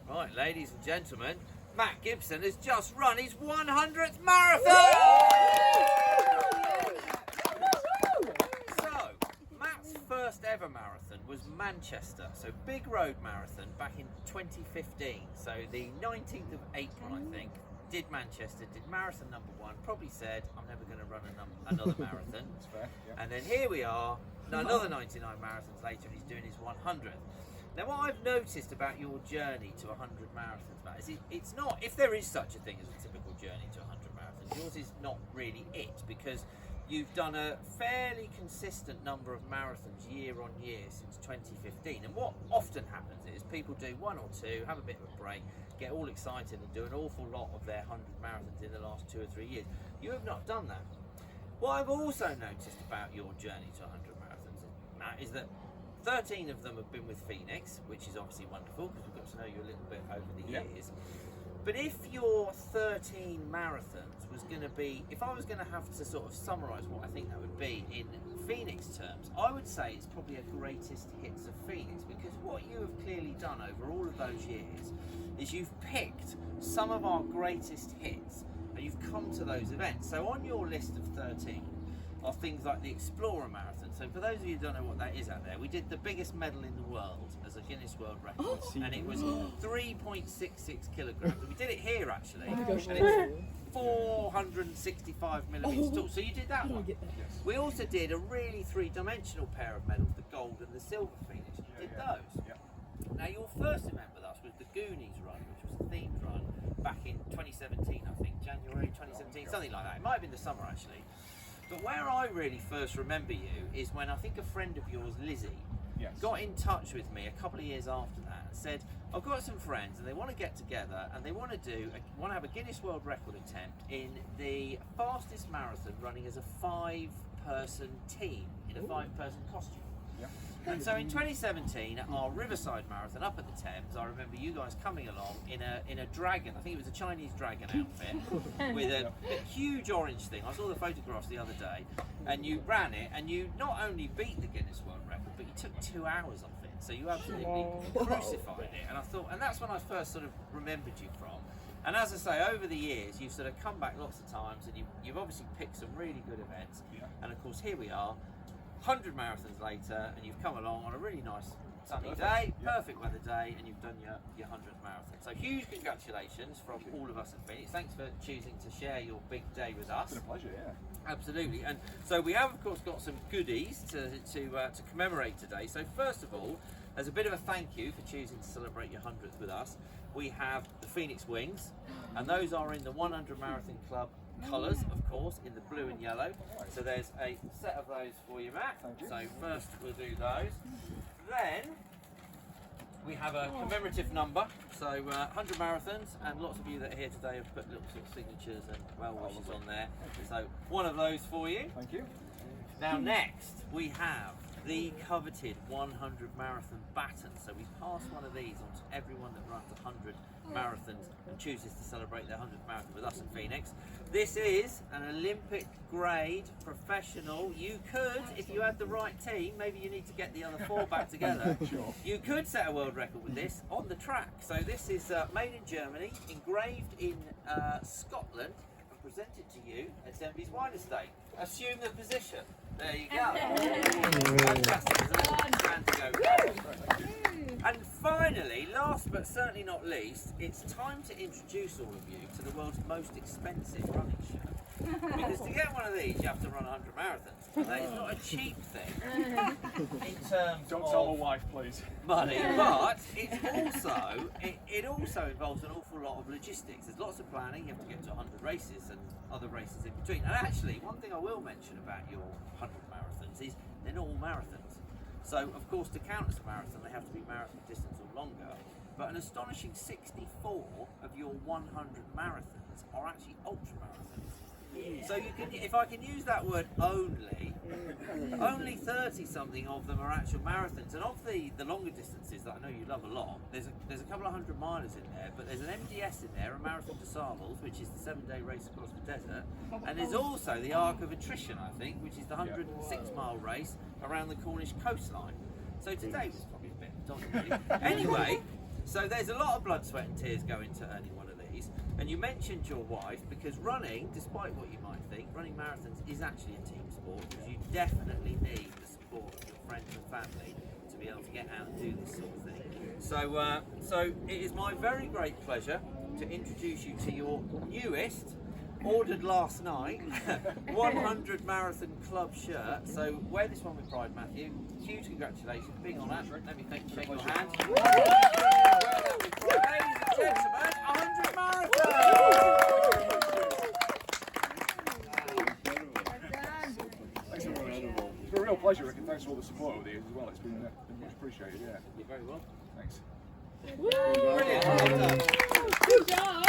Right, ladies and gentlemen, Matt Gibson has just run his 100th marathon! So, Matt's first ever marathon was Manchester, so Big Road Marathon back in 2015. So the 19th of April, I think, did Manchester, did marathon number 1, probably said, I'm never going to run another marathon. That's fair, yeah. And then here we are, another 99 marathons later, and he's doing his 100th. Now, what I've noticed about your journey to 100 marathons, Matt, is it's not, if there is such a thing as a typical journey to 100 marathons, yours is not really it, because you've done a fairly consistent number of marathons year on year since 2015. And what often happens is people do 1 or 2, have a bit of a break, get all excited and do an awful lot of their 100 marathons in the last 2 or 3 years. You have not done that. What I've also noticed about your journey to 100 marathons, Matt, is that 13 of them have been with Phoenix, which is obviously wonderful because we've got to know you a little bit over the years. But if your 13 marathons was going to be, if I was going to have to sort of summarise what I think that would be in Phoenix terms, I would say it's probably a greatest hits of Phoenix, because what you have clearly done over all of those years is you've picked some of our greatest hits and you've come to those events. So on your list of 13 are things like the Explorer Marathon. So for those of you who don't know what that is out there, we did the biggest medal in the world as a Guinness World Record, and it was 3.66 kilograms. We did it here actually, and it's 465 millimetres tall. So you did that one. We also did a really three-dimensional pair of medals, the gold and the silver Phoenix. You did those. Now your first event with us was the Goonies run, which was a themed run back in 2017, I think, January 2017, something like that. It might have been the summer actually. But where I really first remember you is when I think a friend of yours, Lizzie, got in touch with me a couple of years after that and said, I've got some friends and they want to get together and they want to have a Guinness World Record attempt in the fastest marathon running as a 5-person team in a 5-person costume. And so in 2017, at our Riverside Marathon up at the Thames, I remember you guys coming along in a dragon, I think it was a Chinese dragon outfit, with a huge orange thing. I saw the photographs the other day, and you ran it, and you not only beat the Guinness World Record, but you took 2 hours off it. So you absolutely crucified it. And I thought, and that's when I first sort of remembered you from. And as I say, over the years, you've sort of come back lots of times, and you've obviously picked some really good events. And of course, here we are, 100 marathons later, and you've come along on a really nice sunny day, perfect weather day, and you've done your 100th marathon. So huge congratulations from all of us at Phoenix. Thanks for choosing to share your big day with us. It's been a pleasure, yeah. Absolutely. And so we have, of course, got some goodies to commemorate today. So first of all, as a bit of a thank you for choosing to celebrate your 100th with us, we have the Phoenix Wings, and those are in the 100 Marathon Club colours, of course, in the blue and yellow. So there's a set of those for you, Matt. Thank you. So first we'll do those. Then we have a commemorative number. So 100 marathons, and lots of you that are here today have put little sort of signatures and well wishes on there. So one of those for you. Thank you. Now next we have the coveted 100 marathon baton. So we pass one of these on to everyone that runs 100 marathons and chooses to celebrate their 100th marathon with us in Phoenix. This is an Olympic grade professional. You could, if you had the right team, maybe you need to get the other 4 back together. You could set a world record with this on the track. So this is made in Germany, engraved in Scotland, and presented to you at Denby's Wine Estate. Assume the position. There you go. Fantastic, isn't it? And to go. And finally, last but certainly not least, it's time to introduce all of you to the world's most expensive running shirt. Because to get one of these, you have to run 100 marathons. That is not a cheap thing in terms Don't of tell my wife, please. money, but it's also it also involves an awful lot of logistics. There's lots of planning. You have to get to 100 races and other races in between. And actually, one thing I will mention about your 100 marathons is they're not all marathons. So, of course, to count as a marathon, they have to be marathon distance or longer. But an astonishing 64 of your 100 marathons are actually ultra marathons. So you can, if I can use that word only 30 something of them are actual marathons. And of the longer distances that I know you love a lot, there's a couple of 100 milers in there, but there's an MDS in there, a Marathon des Sables, which is the 7-day race across the desert, and there's also the Arc of Attrition, I think, which is the 106-mile race around the Cornish coastline. So today was probably a bit dodgy. Anyway, So there's a lot of blood, sweat and tears go into earning one of these. And you mentioned your wife, because running, despite what you might think, running marathons is actually a team sport, because you definitely need the support of your friends and family to be able to get out and do this sort of thing. So it is my very great pleasure to introduce you to your newest, ordered last night, 100 Marathon Club shirt. So wear this one with pride, Matthew. Huge congratulations, big honour. Let me shake your hand. Wear that with pride. Ladies and gentlemen, 100 Marathon! Thanks everyone. It's been a real pleasure, Rick, and thanks for all the support over the years as well. It's been much appreciated, yeah. You're very welcome. Thanks. Brilliant. Well done. Good job.